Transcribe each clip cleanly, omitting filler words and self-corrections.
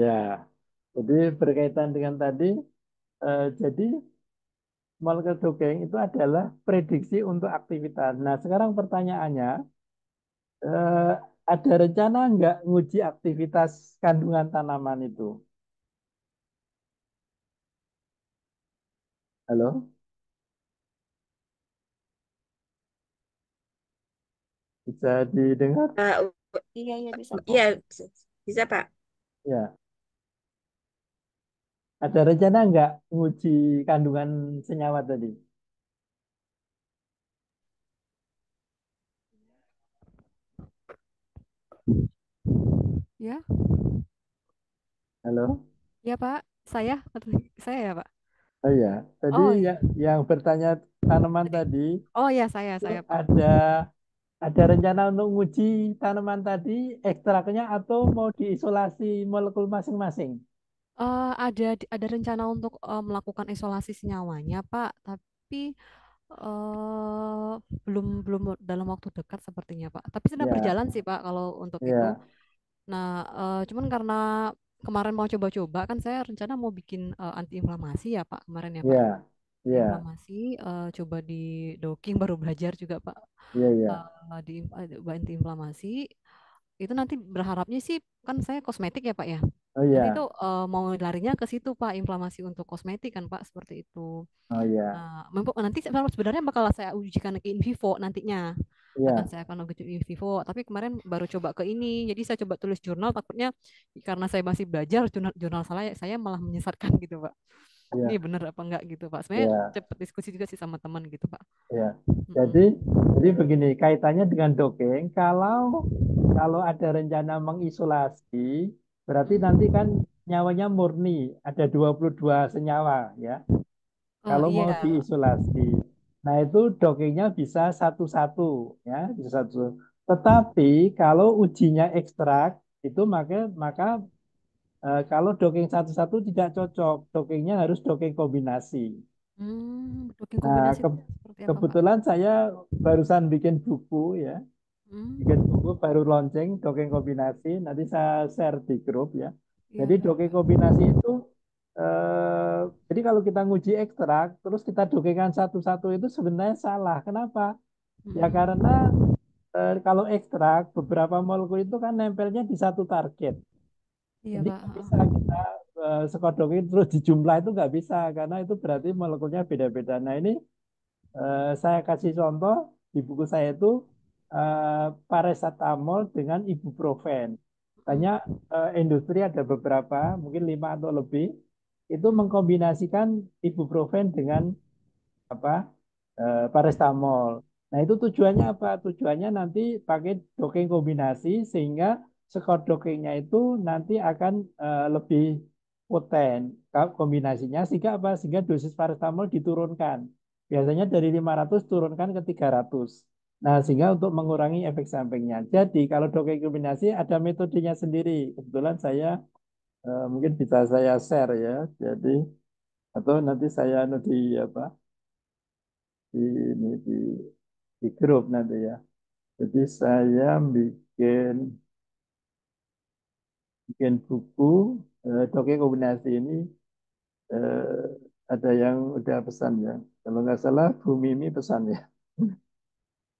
Ya, jadi berkaitan dengan tadi, jadi molekul dogeng itu adalah prediksi untuk aktivitas. Nah, sekarang pertanyaannya, eh, ada rencana nggak nguji aktivitas kandungan tanaman itu? Halo, bisa didengar? Ah, Iya, iya bisa Pak. iya, bisa Pak. Ya, ada rencana nggak nguji kandungan senyawa tadi? Ya, Halo? ya Pak. Saya, saya ya Pak. Oh ya, tadi Oh ya, iya. yang bertanya tanaman Tadi. tadi Oh ya itu saya Pak. ada rencana untuk uji tanaman tadi ekstraknya atau mau diisolasi molekul masing-masing? Ada rencana untuk melakukan isolasi senyawanya Pak, tapi eh belum belum dalam waktu dekat sepertinya Pak. Tapi sedang Ya, berjalan sih Pak kalau untuk itu. ya, Nah, cuman karena kemarin mau coba-coba kan saya rencana mau bikin antiinflamasi ya Pak kemarin ya Pak. ya, ya, Antiinflamasi, coba di docking baru belajar juga Pak. ya, ya. Di antiinflamasi itu nanti berharapnya sih kan saya kosmetik ya Pak ya. Oh Nanti itu ya, mau larinya ke situ Pak, inflamasi untuk kosmetik kan Pak seperti itu. oh ya, Nah, nanti sebenarnya bakal saya ujikan ke in vivo nantinya. ya, Saya akan uji in vivo, tapi kemarin baru coba ke ini. Jadi saya coba tulis jurnal, takutnya karena saya masih belajar jurnal saya malah menyesatkan gitu, Pak. Ini ya, bener apa enggak gitu, Pak. Sebenarnya ya, cepet diskusi juga sih sama teman gitu, Pak. ya. Jadi, Mm-mm. jadi begini, kaitannya dengan dogeng. Kalau ada rencana mengisolasi, berarti nanti Mm. kan nyawanya murni, ada 22 senyawa, ya. Oh Kalau mau iya. diisolasi. Nah, itu dogengnya bisa satu-satu, ya, bisa satu. Tetapi kalau ujinya ekstrak, itu maka kalau dogeng satu-satu tidak cocok, dogengnya harus dogeng kombinasi. Bikin Nah, kombinasi itu seperti apa, Pak? kebetulan saya barusan bikin buku, ya, bikin buku Hmm. baru launching dogeng kombinasi. Nanti saya share di grup, ya. Iya, Jadi Pak. dogeng kombinasi itu, eh, jadi kalau kita nguji ekstrak, terus kita dogengkan satu-satu itu sebenarnya salah. Kenapa? Ya karena Mm-mm. kalau ekstrak beberapa molekul itu kan nempelnya di satu target. Iya, Jadi Pak. nggak bisa kita sekodokin terus dijumlah itu nggak bisa karena itu berarti molekulnya beda-beda. Nah ini saya kasih contoh di buku saya itu paracetamol dengan ibuprofen. Mm-mm. Banyak industri ada beberapa, mungkin 5 atau lebih, itu Mm-mm. mengkombinasikan ibuprofen dengan apa paracetamol. Nah, itu tujuannya apa? Tujuannya nanti pakai dosing kombinasi sehingga skor dosingnya itu nanti akan lebih poten kombinasinya sehingga apa? Sehingga dosis paracetamol diturunkan. Biasanya dari 500 turunkan ke 300. Nah, sehingga untuk mengurangi efek sampingnya. Jadi, kalau dosing kombinasi ada metodenya sendiri. Kebetulan saya mungkin bisa saya share ya. Jadi, atau nanti saya di apa? di ini di grup nanti ya. Jadi saya bikin bikin buku dongeng kombinasi ini ada yang udah pesan ya. Kalau nggak salah Bu Mimi pesan ya.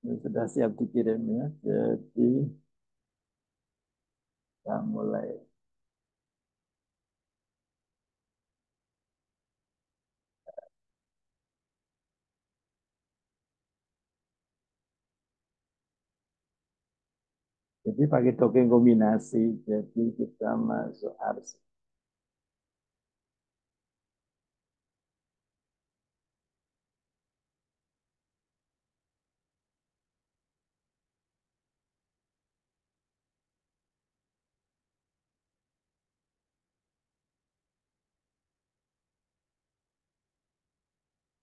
Ini sudah siap dikirim ya. Jadi kita mulai. Jadi pakai dongeng kombinasi. Jadi kita masuk arsip.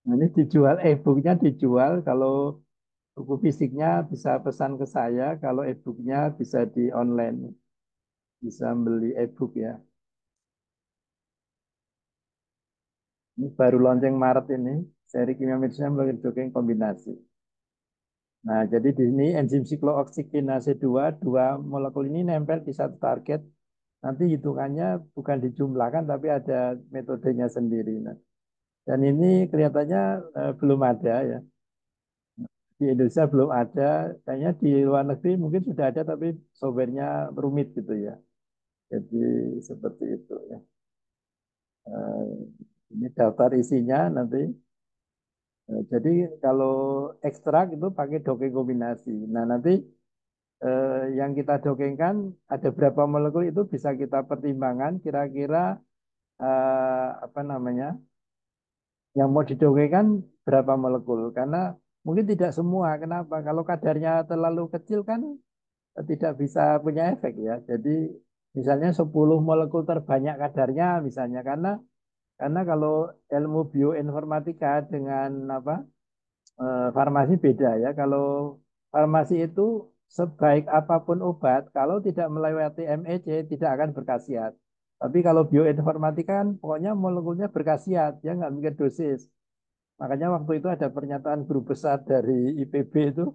Nah, ini dijual e-booknya dijual. Kalau buku fisiknya bisa pesan ke saya. Kalau e-booknya bisa di online. Bisa beli e-book ya. Ini baru launching Maret ini, seri kimia medisnya melalui dosing kombinasi. Nah, jadi di sini enzim siklooksidinase 2, dua molekul ini nempel di satu target nanti hitungannya bukan dijumlahkan tapi ada metodenya sendiri. Nah, dan ini kelihatannya belum ada ya. Di Indonesia belum ada, kayaknya di luar negeri mungkin sudah ada tapi softwarenya rumit gitu ya. Jadi seperti itu ya. Eh, ini daftar isinya nanti. Jadi kalau ekstrak itu pakai dogeng kombinasi. Nah nanti yang kita dogengkan ada berapa molekul itu bisa kita pertimbangkan kira-kira apa namanya yang mau didogengkan berapa molekul. Karena mungkin tidak semua. Kenapa? Kalau kadarnya terlalu kecil kan tidak bisa punya efek ya. Jadi misalnya 10 molekul terbanyak kadarnya misalnya karena kalau ilmu bioinformatika dengan apa farmasi beda ya. Kalau farmasi itu sebaik apapun obat, kalau tidak melewati MEC tidak akan berkhasiat. Tapi kalau bioinformatika kan pokoknya molekulnya berkhasiat, ya nggak mikir dosis. Makanya waktu itu ada pernyataan guru besar dari IPB itu,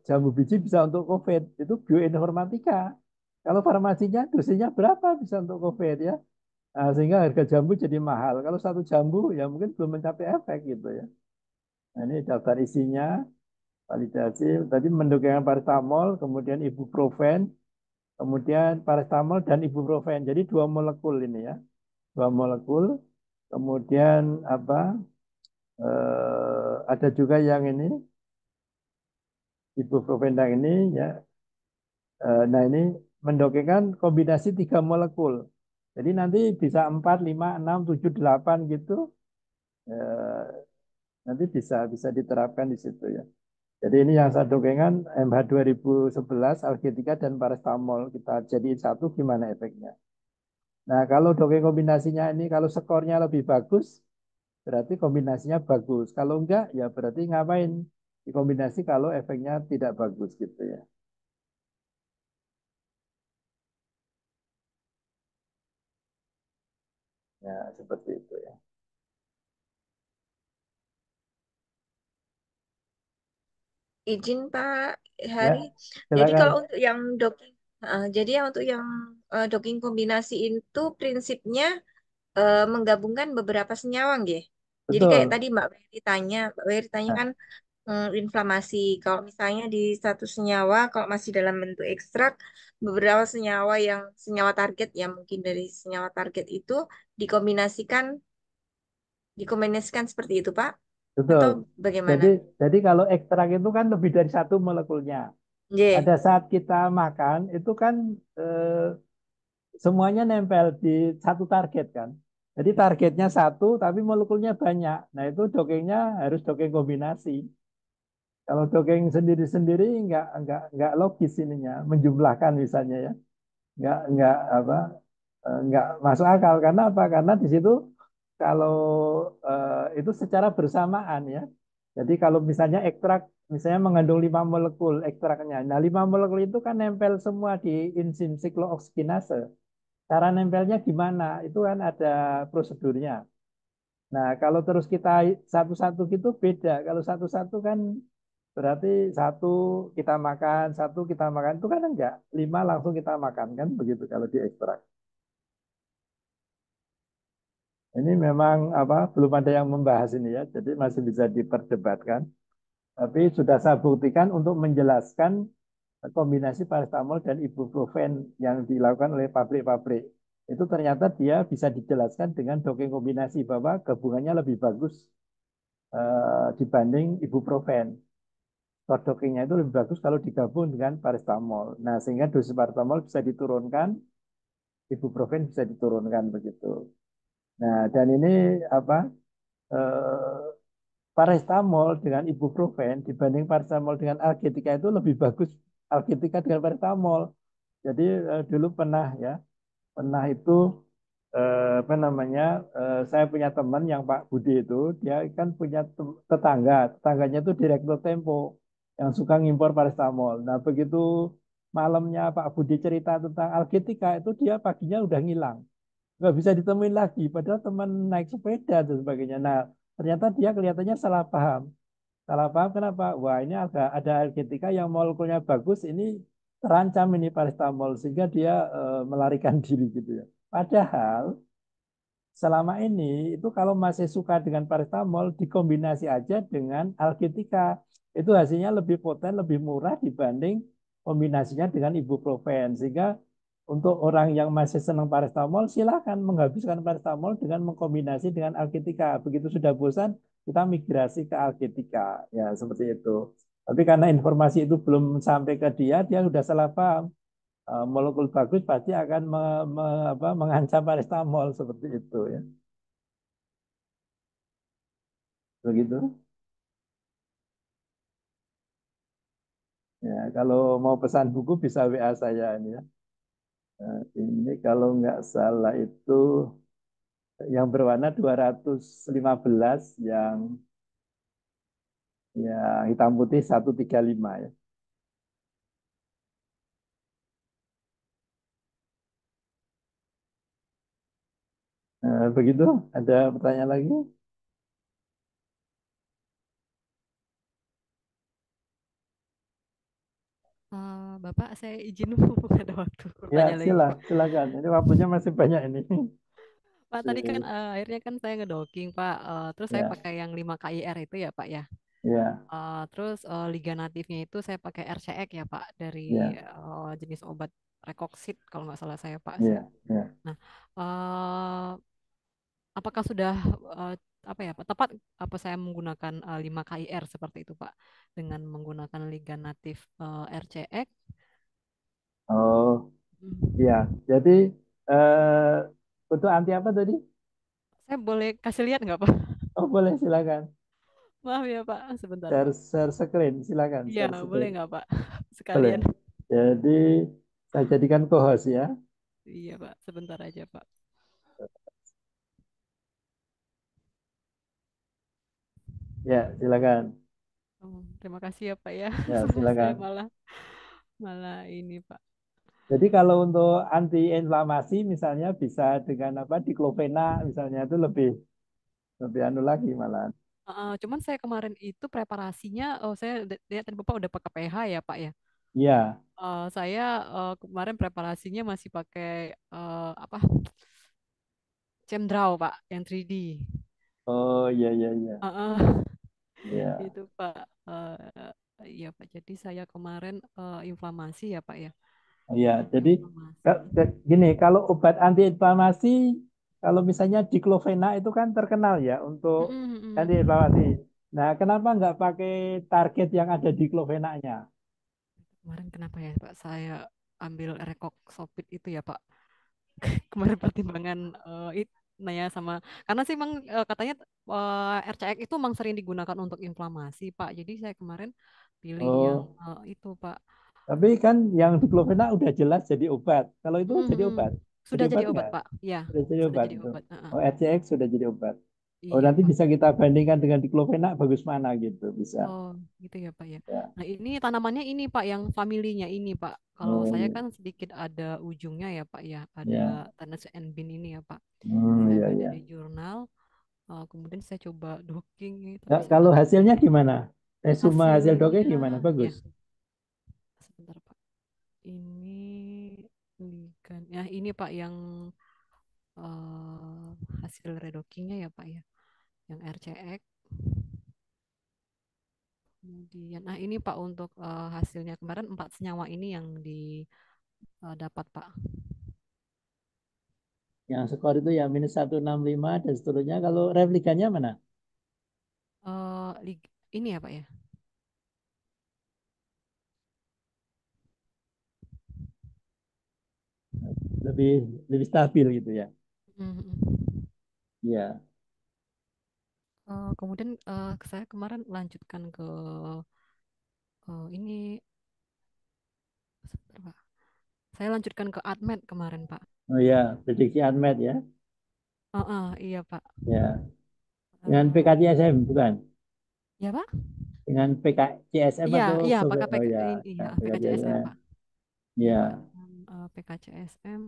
jambu biji bisa untuk COVID, itu bioinformatika. Kalau farmasinya dosisnya berapa bisa untuk COVID ya. Nah, sehingga harga jambu jadi mahal. Kalau satu jambu ya mungkin belum mencapai efek gitu ya. Nah, ini daftar isinya, validasi. Tadi mendukung paracetamol, kemudian ibuprofen, kemudian paracetamol dan ibuprofen. Jadi dua molekul ini ya, dua molekul. Kemudian apa? Ada juga yang ini ibuprofen yang ini ya. Nah ini mendokengkan kombinasi tiga molekul. Jadi nanti bisa 4, 5, 6, 7, 8 gitu. Eh, nanti bisa bisa diterapkan di situ ya. Jadi ini yang saya dongengkan MH 2011, Algetika dan paracetamol. Kita jadiin satu gimana efeknya. Nah kalau dongeng kombinasinya ini kalau skornya lebih bagus berarti kombinasinya bagus. Kalau enggak ya berarti ngapain dikombinasi kalau efeknya tidak bagus gitu ya. Ya seperti itu ya. Izin Pak Hari. Ya Jadi kalau silakan. untuk yang docking, jadi yang untuk yang docking kombinasi itu prinsipnya menggabungkan beberapa senyawa, nggih. Jadi kayak Betul, tadi Mbak Wery tanya nah, kan inflamasi. Kalau misalnya di satu senyawa, kalau masih dalam bentuk ekstrak, beberapa senyawa yang senyawa target, ya mungkin dari senyawa target itu dikombinasikan, dikombinasikan seperti itu, Pak? betul. Atau bagaimana? Jadi jadi kalau ekstrak itu kan lebih dari satu molekulnya. Nggih, Pada saat kita makan itu kan semuanya nempel di satu target kan. Jadi targetnya satu tapi molekulnya banyak. Nah itu dogengnya harus dogeng kombinasi. Kalau dogeng sendiri-sendiri nggak logis ininya, menjumlahkan misalnya ya, nggak apa, nggak masuk akal. Karena apa? Karena di situ kalau itu secara bersamaan ya. Jadi kalau misalnya ekstrak, misalnya mengandung 5 molekul ekstraknya. Nah 5 molekul itu kan nempel semua di enzim siklooksinase. Cara nempelnya gimana? Itu kan ada prosedurnya. Nah, kalau terus kita satu-satu gitu beda. Kalau satu-satu kan berarti satu kita makan itu kan enggak. 5 langsung kita makan kan begitu kalau diekstrak. Ini memang apa belum ada yang membahas ini ya, jadi masih bisa diperdebatkan. Tapi sudah saya buktikan untuk menjelaskan kombinasi paracetamol dan ibuprofen yang dilakukan oleh pabrik-pabrik. Itu ternyata dia bisa dijelaskan dengan doping kombinasi bahwa gabungannya lebih bagus dibanding ibuprofen. Dopingnya itu lebih bagus kalau digabung dengan paracetamol. Nah, sehingga dosis paracetamol bisa diturunkan, ibuprofen bisa diturunkan begitu. Nah, dan ini apa? Eh, paracetamol dengan ibuprofen dibanding paracetamol dengan algetika itu lebih bagus algetika dengan paracetamol. Jadi dulu pernah ya, pernah itu apa namanya? Saya punya teman yang Pak Budi itu, dia kan punya tetangganya itu direktur Tempo yang suka ngimpor paracetamol. Nah, begitu malamnya Pak Budi cerita tentang algetika itu dia paginya udah ngilang, nggak bisa ditemuin lagi. Padahal teman naik sepeda dan sebagainya. Nah, ternyata dia kelihatannya salah paham. Salah paham kenapa? Wah ini ada algetika yang molekulnya bagus, ini terancam ini paracetamol sehingga dia melarikan diri gitu ya. Padahal selama ini itu kalau masih suka dengan paracetamol dikombinasi aja dengan algetika. Itu hasilnya lebih poten, lebih murah dibanding kombinasinya dengan ibuprofen. Sehingga untuk orang yang masih senang paracetamol silahkan menghabiskan paracetamol dengan mengkombinasi dengan algetika. Begitu sudah bosan kita migrasi ke algetika. Ya seperti itu. Tapi karena informasi itu belum sampai ke dia, dia sudah salah paham. Molekul bagus pasti akan mengancam paracetamol seperti itu ya. Begitu. Ya, kalau mau pesan buku bisa WA saya ini ya. Ini kalau nggak salah itu yang berwarna 215, yang hitam putih 135 ya. Begitu, ada pertanyaan lagi? Bapak, saya izin ada waktu Ya, bertanya lagi, Pak. silakan. Ini waktunya masih banyak ini. Pak, tadi kan Sip. akhirnya kan saya ngedocking, Pak. Terus saya Ya, pakai yang 5 KIR itu ya, Pak ya. ya, Terus liga natifnya itu saya pakai RCX ya, Pak, dari ya, jenis obat Rekoxit kalau nggak salah saya, Pak. ya, ya. Nah, eh, apakah sudah eh, apa ya, Pak, tepat apa saya menggunakan 5 KIR seperti itu, Pak, dengan menggunakan liga natif RCX? Oh, Hmm. ya. Jadi eh, untuk anti apa tadi? Saya boleh kasih lihat nggak, Pak? Oh, boleh silakan. Maaf ya, Pak, sebentar, Share, Pak. share screen, silakan Iya, share boleh screen. nggak, Pak? Boleh. Sekalian. Jadi saya jadikan co-host ya. Iya, Pak, sebentar aja, Pak. Ya, silakan. Oh, terima kasih ya, Pak ya. Ya, Saya silakan. malah malah ini, Pak. Jadi kalau untuk anti inflamasi misalnya bisa dengan apa diklofenak misalnya itu lebih lebih anu lagi malah. Cuman saya kemarin itu preparasinya, oh saya lihat tadi Bapak udah pakai pH ya, Pak ya. Iya. Saya kemarin preparasinya masih pakai apa? Chemdraw, Pak, yang 3D. Oh iya iya iya. Uh, Iya. itu Pak. Iya Pak. Jadi saya kemarin inflamasi ya, Pak ya. Iya. Jadi Inflamasi. gini kalau obat anti inflamasi kalau misalnya diklofenak itu kan terkenal ya untuk Mm-mm, anti mm-mm. inflamasi. Nah, kenapa nggak pakai target yang ada di klofenaknya? Kemarin kenapa ya, Pak? Saya ambil Rekoxopit itu ya, Pak. Kemarin pertimbangan nah ya sama karena sih emang katanya RCX itu emang sering digunakan untuk inflamasi, Pak. Jadi saya kemarin pilih yang Oh, itu, Pak. tapi kan yang diklofenak udah jelas jadi obat. Kalau itu Mm, jadi mm. obat. Jadi Sudah jadi obat obat, nggak? Pak. Ya, Sudah jadi sudah obat jadi itu. obat. Oh, RCX sudah jadi obat. Oh, Iya, nanti Pak. bisa kita bandingkan dengan diklofenak bagus mana gitu, bisa. Oh, gitu ya, Pak ya. Ya. Nah, ini tanamannya ini, Pak, yang familinya ini, Pak. Kalau Oh, saya iya. kan sedikit ada ujungnya ya, Pak ya. Ada Ya. Thanes and Bean ini ya, Pak. Saya Iya, baca iya. di jurnal. Kemudian saya coba docking, Ya, tapi saya kalau nggak tahu hasilnya gimana? Resume hasil doknya hasilnya. gimana? Bagus. Ya, sebentar, Pak. Ini ligan. Ya, ini Pak yang eh, hasil redockingnya ya, Pak ya. Yang RCX. Kemudian, nah ini Pak untuk hasilnya kemarin 4 senyawa ini yang didapat, Pak. Yang skor itu ya -165 dan seterusnya. Kalau replikannya mana? Ini ya, Pak ya. Lebih lebih stabil gitu ya. Mhm. Iya. Kemudian saya kemarin lanjutkan ke ini, sebentar, Pak. Saya lanjutkan ke ADMED kemarin, Pak. Oh ya, prediksi Unmet ya. Iya, Pak. Ya. Dengan Eh, PKCSM bukan? ya, Pak. Dengan PKCSM Iya, atau iya, survei? pakai Oh PK, ya, ini, ya iya, PKCSM, PKCSM. Pak. Iya, Pak. Ya. Dengan, PKCSM,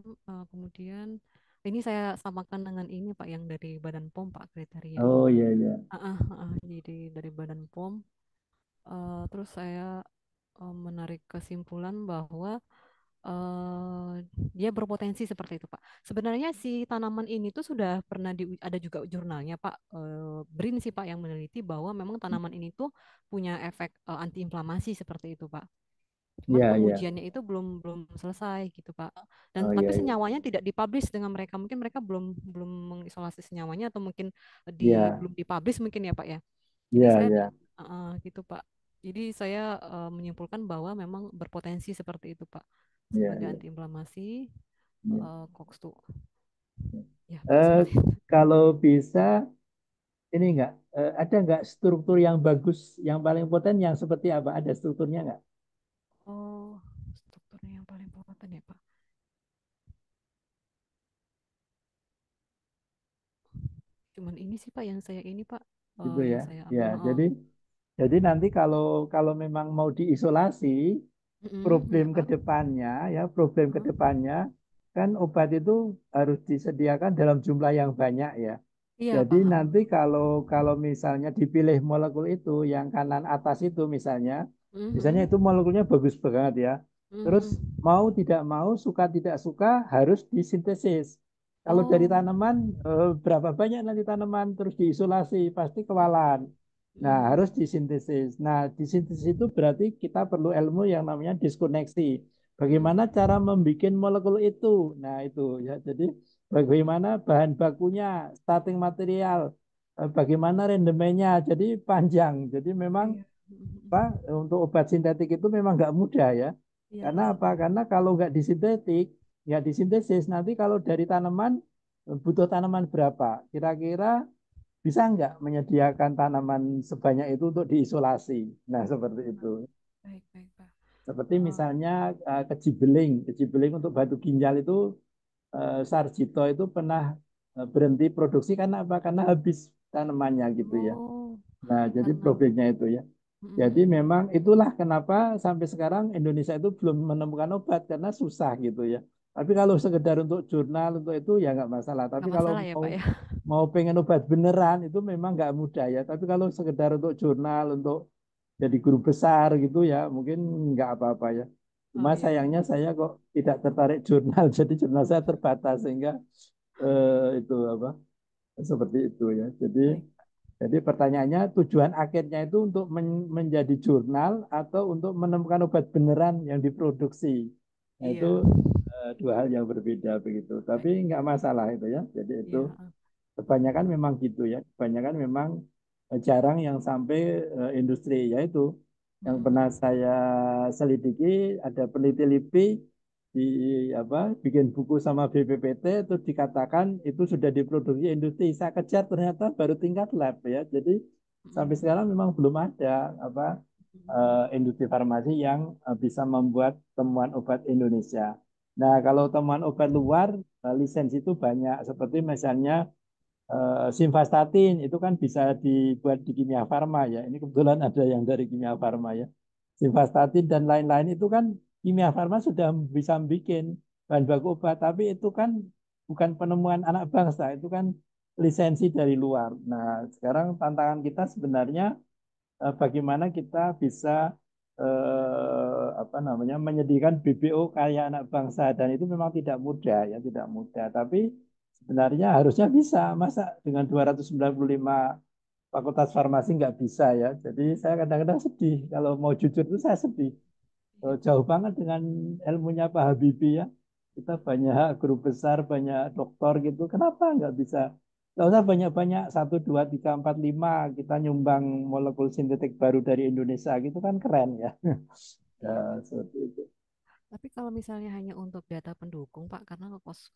kemudian ini saya samakan dengan ini, Pak, yang dari Badan POM, Pak, kriterianya. Oh iya iya. Jadi dari Badan POM. Terus saya menarik kesimpulan bahwa dia berpotensi seperti itu, Pak. Sebenarnya si tanaman ini tuh sudah pernah ada juga jurnalnya, Pak. BRIN sih, Pak, yang meneliti bahwa memang tanaman ini tuh punya efek antiinflamasi seperti itu, Pak. Cuman Iya, iya. pengujiannya itu belum belum selesai gitu, Pak. Dan Oh, tapi iya, iya. senyawanya tidak dipublish dengan mereka. Mungkin mereka belum belum mengisolasi senyawanya atau mungkin Iya, belum dipublish mungkin ya, Pak ya. Jadi iya, saya iya. gitu, Pak. Jadi saya menyimpulkan bahwa memang berpotensi seperti itu, Pak. Iya, Sebagai iya. antiinflamasi Iya. COX-2. Ya, Pak, Eh, seperti itu. kalau bisa ini enggak ada enggak struktur yang bagus yang paling poten yang seperti apa? Ada strukturnya enggak? Oh, strukturnya yang paling poten ya, Pak. Cuman ini sih, Pak, yang saya ini, Pak, Gitu ya. yang saya Ya, ambil. jadi nanti kalau kalau memang mau diisolasi, Iya, Pak. problem Heeh. kedepannya kan obat itu harus disediakan dalam jumlah yang banyak ya. Iya, Jadi Pak. nanti kalau kalau misalnya dipilih molekul itu yang kanan atas itu misalnya Mhm. itu molekulnya bagus banget ya. Terus Mhm. mau tidak mau, suka tidak suka harus disintesis. Kalau dari Oh. tanaman berapa banyak nanti tanaman terus diisolasi pasti kewalahan. Nah, harus Mhm. disintesis. Nah, disintesis itu berarti kita perlu ilmu yang namanya diskoneksi. Bagaimana Mhm. cara membuat molekul itu? Nah, itu ya. Jadi bagaimana bahan bakunya, starting material, bagaimana rendemennya. Jadi panjang. Jadi memang Iya. Mhm. apa untuk obat sintetik itu memang nggak mudah ya. Iya, Karena Pak. apa? Karena kalau nggak disintesis, nanti kalau dari tanaman butuh tanaman berapa? Kira-kira bisa nggak menyediakan tanaman sebanyak itu untuk diisolasi? Nah, seperti itu. Baik, baik, Pak. Seperti Oh, misalnya kejibeling untuk batu ginjal itu Sarjito itu pernah berhenti produksi karena apa? Karena habis tanamannya gitu ya. oh, Nah, jadi karena problemnya itu ya. Jadi mhm. memang itulah kenapa sampai sekarang Indonesia itu belum menemukan obat karena susah gitu ya. Tapi kalau sekedar untuk jurnal untuk itu ya nggak masalah. Tapi Nggak kalau masalah ya, mau Pak ya. mau pengen obat beneran itu memang nggak mudah ya. Tapi kalau sekedar untuk jurnal untuk jadi guru besar gitu ya mungkin nggak apa-apa ya. Oh Cuma iya, Pak. sayangnya saya kok tidak tertarik jurnal, jadi jurnal saya terbatas sehingga itu apa seperti itu ya. Baik. Jadi pertanyaannya tujuan akhirnya itu untuk menjadi jurnal atau untuk menemukan obat beneran yang diproduksi. Nah itu Iya, dua hal yang berbeda begitu. Tapi baik. nggak masalah itu ya. Jadi itu Iya, kebanyakan memang gitu ya. Kebanyakan memang jarang yang sampai industri. Yaitu yang pernah mhm. saya selidiki ada peneliti-peneliti di apa bikin buku sama BPPT itu dikatakan itu sudah diproduksi industri. Saya kejar ternyata baru tingkat lab ya. Jadi sampai Mhm. sekarang memang belum ada apa Mhm. industri farmasi yang bisa membuat temuan obat Indonesia. Nah, kalau temuan obat luar lisensi itu banyak seperti misalnya simvastatin itu kan bisa dibuat di Kimia Farma ya. Ini kebetulan ada yang dari Kimia Farma ya. Simvastatin dan lain-lain itu kan Kimia Farma sudah bisa bikin bahan baku obat, tapi itu kan bukan penemuan anak bangsa, itu kan lisensi dari luar. Nah, sekarang tantangan kita sebenarnya bagaimana kita bisa apa namanya menyediakan BBO kayak anak bangsa dan itu memang tidak mudah ya, tidak mudah. Tapi sebenarnya harusnya bisa. Masa dengan 295 fakultas farmasi nggak bisa ya. Jadi saya kadang-kadang sedih. Kalau mau jujur itu saya sedih. Iya, Pak. Jauh banget dengan ilmunya Pak Habibie ya. Kita banyak guru besar, banyak doktor gitu. Kenapa nggak bisa? Nggak usah banyak-banyak, satu, dua, tiga, empat, lima. Kita nyumbang molekul sintetik baru dari Indonesia gitu kan keren ya. Ya, Iya, Pak. seperti itu. Tapi kalau misalnya hanya untuk data pendukung, Pak, karena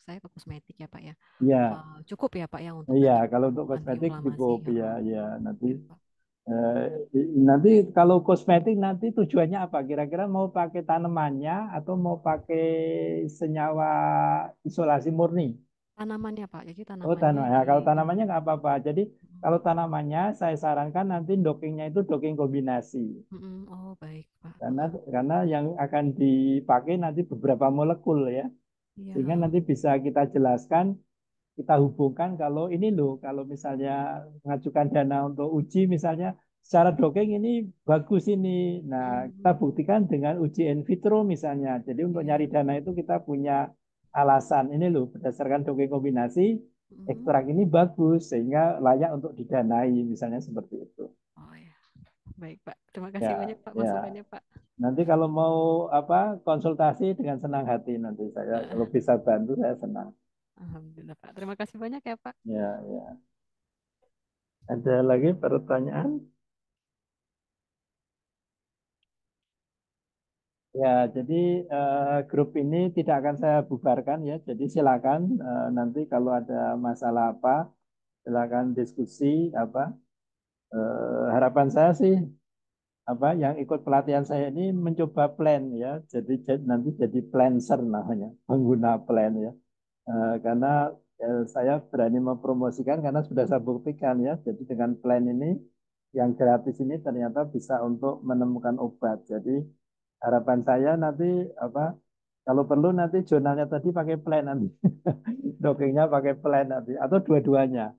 saya ke kosmetik ya, Pak ya. Ya, Cukup ya, Pak ya untuk iya. data Kalau untuk pendukung kosmetik antiinflamasi. cukup ya, ya. Nanti Ya, Pak. eh, nanti kalau kosmetik nanti tujuannya apa? Kira-kira mau pakai tanamannya atau mau pakai senyawa isolasi murni? Tanamannya, Pak. Jadi Oh, tanamannya ya, di kalau tanamannya ini. nggak apa-apa. Jadi kalau tanamannya saya sarankan nanti dockingnya itu docking kombinasi. Mm-mm. Oh, baik, Pak. Karena yang akan dipakai nanti beberapa molekul ya. Sehingga Iya. nanti bisa kita jelaskan, kita hubungkan kalau ini loh, kalau misalnya mengajukan dana untuk uji misalnya secara dongeng ini bagus ini. Nah, kita Hmm. buktikan dengan uji in vitro misalnya. Jadi untuk Iya. nyari dana itu kita punya alasan. Ini loh, berdasarkan dongeng kombinasi, Hmm. ekstrak ini bagus sehingga layak untuk didanai, misalnya seperti itu. Oh ya, baik Pak. Terima kasih Ya, banyak Pak ya. masukannya Pak. Nanti kalau mau apa konsultasi dengan senang hati nanti saya kalau Ah, bisa bantu saya senang. Alhamdulillah Pak. Terima kasih banyak ya Pak. Ya, ya. Ada lagi pertanyaan? Ya, jadi grup ini tidak akan saya bubarkan ya. Jadi silakan nanti kalau ada masalah apa, silakan diskusi apa. Harapan saya sih apa yang ikut pelatihan saya ini mencoba plan ya. Jadi nanti jadi plancer namanya, pengguna plan ya. Karena saya berani mempromosikan karena sudah saya buktikan ya. Jadi dengan plan ini yang gratis ini ternyata bisa untuk menemukan obat. Jadi harapan saya nanti apa kalau perlu nanti jurnalnya tadi pakai plan nanti. Dongengnya pakai plan nanti atau dua-duanya.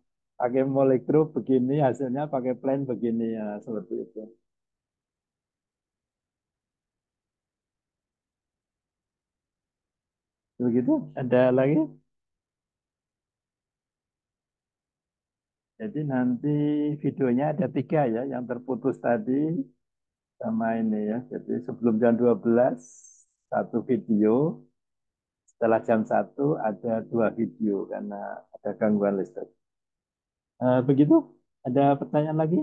Pakai molekul begini hasilnya pakai plan begini ya seperti itu. Begitu. Ada lagi? Jadi nanti videonya ada tiga ya, yang terputus tadi sama ini ya. Jadi sebelum jam 12 satu video, setelah jam 1 ada dua video karena ada gangguan listrik. Begitu? Ada pertanyaan lagi?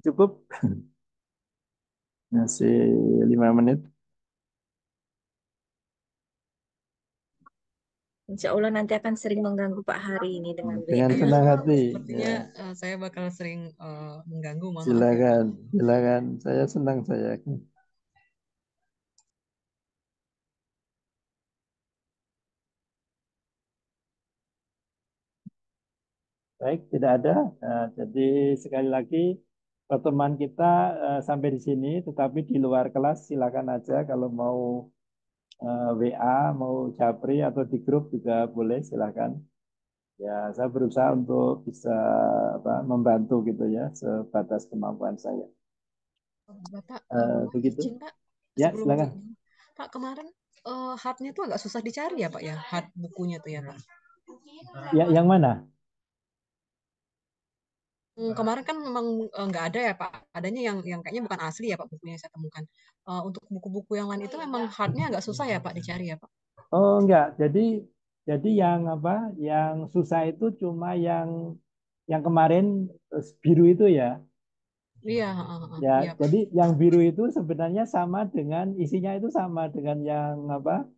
Cukup? Masih 5 menit. Insya Allah nanti akan sering mengganggu Pak Hari ini dengan Dengan WA. Iya, senang hati. sepertinya Ya, saya bakal sering mengganggu, mohon maaf ya Pak. silakan, silakan. Saya senang saya. Baik, tidak ada. Jadi sekali lagi pertemuan kita sampai di sini, tetapi di luar kelas silakan aja kalau mau WA, mau Japri atau di grup juga boleh silakan. Ya, saya berusaha untuk bisa apa, membantu gitu ya, sebatas kemampuan saya. Bapak, mohon Begitu. izin Pak, Ya, sebelum silakan. Pak kemarin hardnya tuh agak susah dicari ya Pak ya, hard bukunya tuh ya Pak. Ya, yang mana? Kemarin kan memang nggak ada ya Pak, adanya yang kayaknya bukan asli ya Pak bukunya yang saya temukan. Untuk buku-buku yang lain itu memang hardnya agak susah ya Pak dicari ya Pak. Oh, enggak. Jadi yang apa? Yang susah itu cuma yang kemarin biru itu ya. Iya, Ya, iya Pak. jadi yang biru itu sebenarnya sama dengan isinya itu sama dengan yang apa?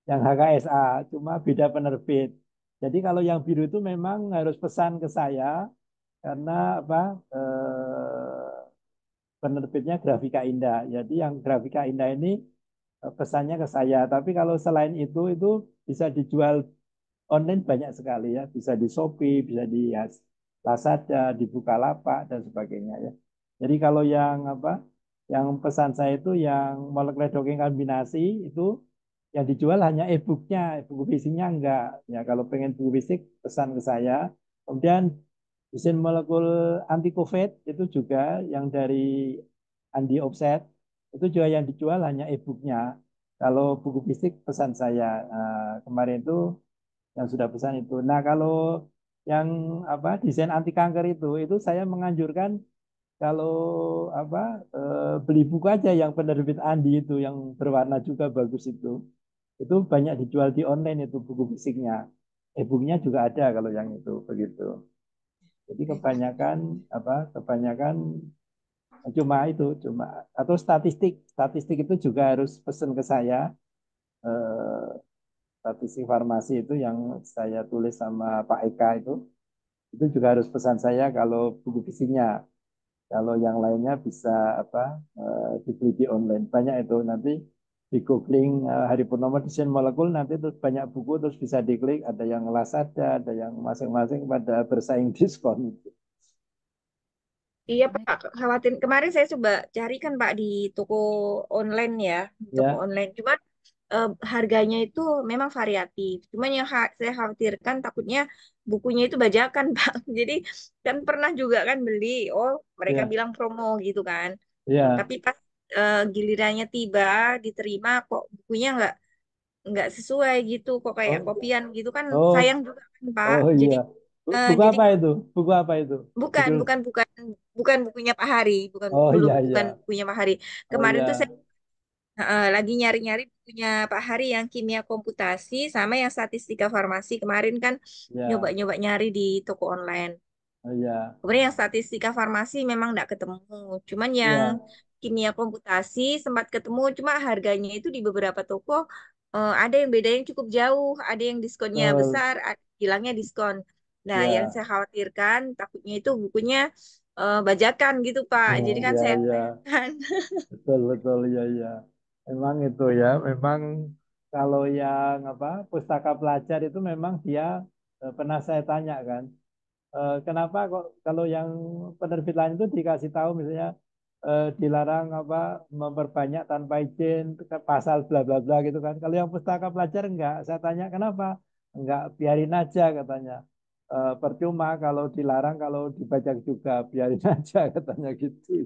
Yang HKSA, cuma beda penerbit. Jadi kalau yang biru itu memang harus pesan ke saya karena apa? Penerbitnya Grafika Indah. Jadi yang Grafika Indah ini pesannya ke saya. Tapi kalau selain itu bisa dijual online banyak sekali ya. Bisa di Shopee, bisa di Lazada, di Bukalapak dan sebagainya ya. Jadi kalau yang apa? Yang pesan saya itu yang molekuler dongeng kombinasi itu yang dijual hanya e-booknya, buku fisiknya enggak. Ya kalau pengen buku fisik pesan ke saya. Kemudian mesin molekul anti COVID itu juga yang dari Andi Offset itu juga yang dijual hanya e-booknya. Kalau buku fisik pesan saya kemarin itu yang sudah pesan itu. Nah kalau yang apa desain anti kanker itu saya menganjurkan kalau apa beli buku aja yang penerbit Andi itu yang berwarna juga bagus itu. Itu banyak dijual di online itu buku fisiknya. E-booknya juga ada kalau yang itu begitu. Jadi Baik Pak. kebanyakan apa? Kebanyakan cuma atau statistik itu juga harus pesan ke saya. Eh, Statistik farmasi itu yang saya tulis sama Pak Eka itu juga harus pesan saya kalau buku fisiknya. Kalau yang lainnya bisa apa dibeli di online. Banyak itu nanti di googling Hari Purnomo desain molekul nanti terus banyak buku terus bisa diklik ada yang Lazada ada yang masing-masing pada bersaing diskon. Iya Baik. Pak, khawatir. Kemarin saya coba cari kan Pak di toko online ya, di toko Ya, online. Cuman harganya itu memang variatif. Cuman yang saya khawatirkan takutnya bukunya itu bajakan Pak. Jadi kan pernah juga kan beli, oh mereka ya, bilang promo gitu kan. ya. Tapi pas gilirannya tiba, diterima kok bukunya nggak sesuai gitu, kok kayak Oh, kopian gitu kan oh, sayang juga kan Pak. oh Jadi iya. Buku jadi apa itu? Buku apa itu? bukan, Judul. bukan bukunya Pak Hari, bukan Oh belum iya, bukan iya. bukunya Pak Hari. Oh Kemarin tuh saya iya, lagi nyari-nyari bukunya Pak Hari yang kimia komputasi sama yang statistika farmasi. Kemarin kan iya, nyoba-nyoba nyari di toko online. oh iya, Kemudian yang statistika farmasi memang nggak ketemu. Cuman yang iya. kimia komputasi sempat ketemu, cuma harganya itu di beberapa toko ada yang bedanya cukup jauh, ada yang diskonnya Betul. besar, bilangnya diskon. Nah, yang Ya, saya khawatirkan takutnya itu bukunya bajakan gitu, Pak. Jadi kan ya, ya. sayang-sayang kan. Betul, betul, ya, ya. Memang itu ya, memang kalau yang apa pustaka pelajar itu memang dia pernah saya tanya kan, kenapa kok kalau yang penerbit lain itu dikasih tahu misalnya dilarang apa memperbanyak tanpa izin ke pasal bla bla bla gitu kan. Kalau yang pustaka pelajar enggak, saya tanya kenapa? Enggak, biarin aja katanya. Percuma kalau dilarang kalau dibajak juga, biarin aja katanya gitu.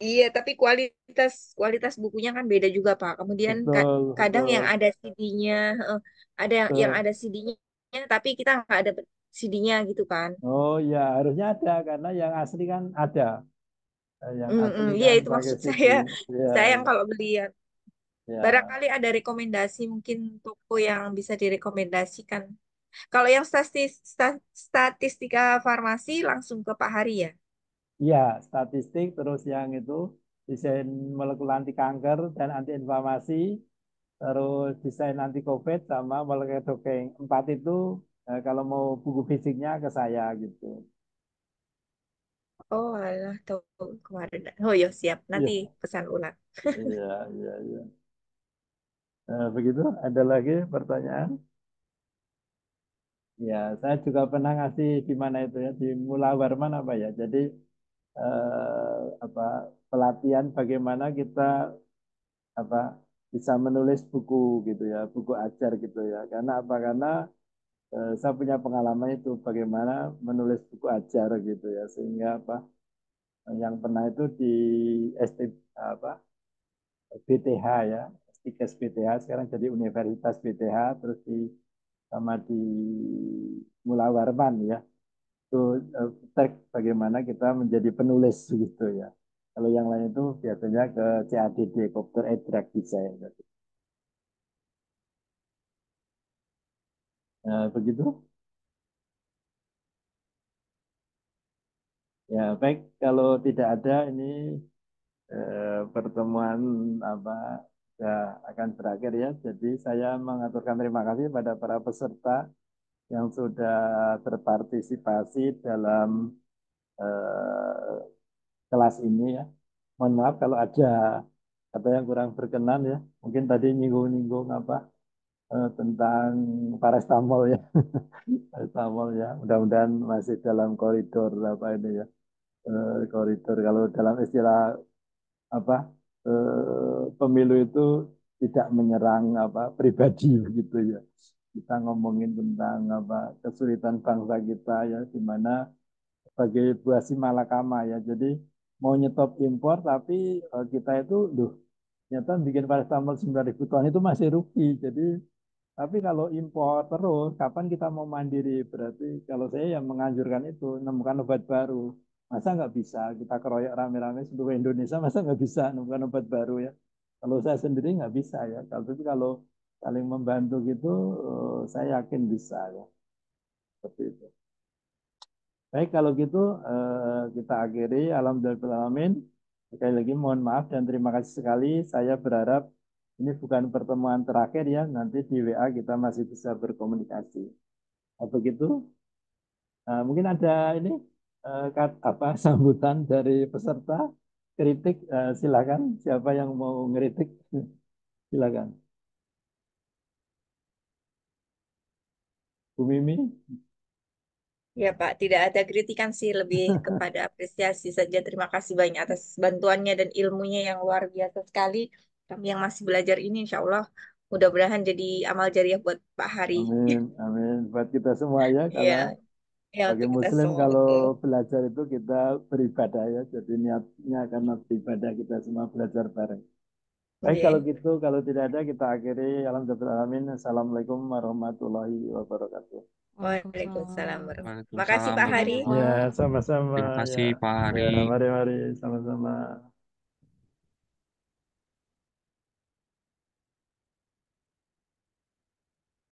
Iya, tapi kualitas kualitas bukunya kan beda juga, Pak. Kemudian Betul, kadang yang betul. ada CD-nya, ada yang Betul. ada CD-nya, tapi kita nggak ada CD-nya gitu kan. Oh ya, harusnya ada karena yang asli kan ada. Yang asli Iya kan itu pakai maksud CD. saya. Ya, Sayang ya, kalau beli ya. ya. Barangkali ada rekomendasi mungkin toko yang bisa direkomendasikan. Kalau yang statistika farmasi langsung ke Pak Hari ya. Iya, statistik terus yang itu desain molekul anti kanker dan anti inflamasi, terus desain anti COVID sama molekul dokeng. Empat itu kalau mau buku fisiknya ke saya gitu. Oh alah, tahu kemarin. Oh ya siap, nanti Iya, pesan ulang. iya, iya, iya. Begitu, ada lagi pertanyaan? Ya, saya juga pernah ngasih di mana itu ya, di Mula Warman apa ya. Jadi apa pelatihan bagaimana kita apa bisa menulis buku gitu ya, buku ajar gitu ya. Karena apa? Karena saya punya pengalaman itu bagaimana menulis buku ajar gitu ya, sehingga apa yang pernah itu di ST apa BTH ya, Stikes BTH sekarang jadi Universitas BTH terus di sama di Mula Warman ya. Itu teks bagaimana kita menjadi penulis gitu ya. Kalau yang lain itu biasanya ke CADD, Computer Aided Drug Design. Begitu. Ya, baik. Kalau tidak ada ini pertemuan apa sudah akan berakhir ya. Jadi saya mengaturkan terima kasih pada para peserta yang sudah berpartisipasi dalam eh, kelas ini ya. Mohon maaf kalau ada yang kurang berkenan ya. Mungkin tadi nyinggung-nyinggung apa tentang paracetamol ya. Paracetamol ya. Mudah-mudahan masih dalam koridor apa ini ya. Koridor kalau dalam istilah apa pemilu itu tidak menyerang apa pribadi begitu ya. Kita ngomongin tentang apa kesulitan bangsa kita ya di mana sebagai buah si malakama ya. Jadi mau nyetop impor tapi kita itu duh ternyata bikin paracetamol 9.000 ton itu masih rugi. Jadi tapi kalau impor terus, kapan kita mau mandiri? Berarti kalau saya yang menganjurkan itu, nemukan obat baru. Masa nggak bisa? Kita keroyok rame-rame seluruh Indonesia, masa nggak bisa nemukan obat baru ya? Kalau saya sendiri nggak bisa ya. Kalau saling membantu gitu, saya yakin bisa ya. Seperti itu. Baik, kalau gitu kita akhiri. Alhamdulillahirrahmanirrahim. Sekali lagi mohon maaf dan terima kasih sekali. Saya berharap ini bukan pertemuan terakhir ya. Nanti di WA kita masih bisa berkomunikasi. Begitu. Mungkin ada ini apa sambutan dari peserta kritik. Silakan. Siapa yang mau ngeritik? Silakan. Bu Mimi. Ya Pak, tidak ada kritikan sih, lebih kepada apresiasi saja. Terima kasih banyak atas bantuannya dan ilmunya yang luar biasa sekali. Kami yang masih belajar ini, insya Allah, mudah-mudahan jadi amal jariah buat Pak Hari. Amin, amin. Buat kita semua ya, Ya, karena ya sebagai untuk kita Muslim semua kalau betul. belajar itu kita beribadah ya. Jadi niatnya karena beribadah kita semua belajar bareng. Baik kalau Iya. gitu, kalau tidak ada kita akhiri. Alhamdulillah. Assalamualaikum warahmatullahi wabarakatuh. Waalaikumsalam Waalaikumsalam. warahmatullahi. Makasih Waalaikumsalam Pak Makasih Hari. banyak, Ya, Pak. sama-sama Terima ya. kasih Pak Ya, Hari. mari-mari sama-sama.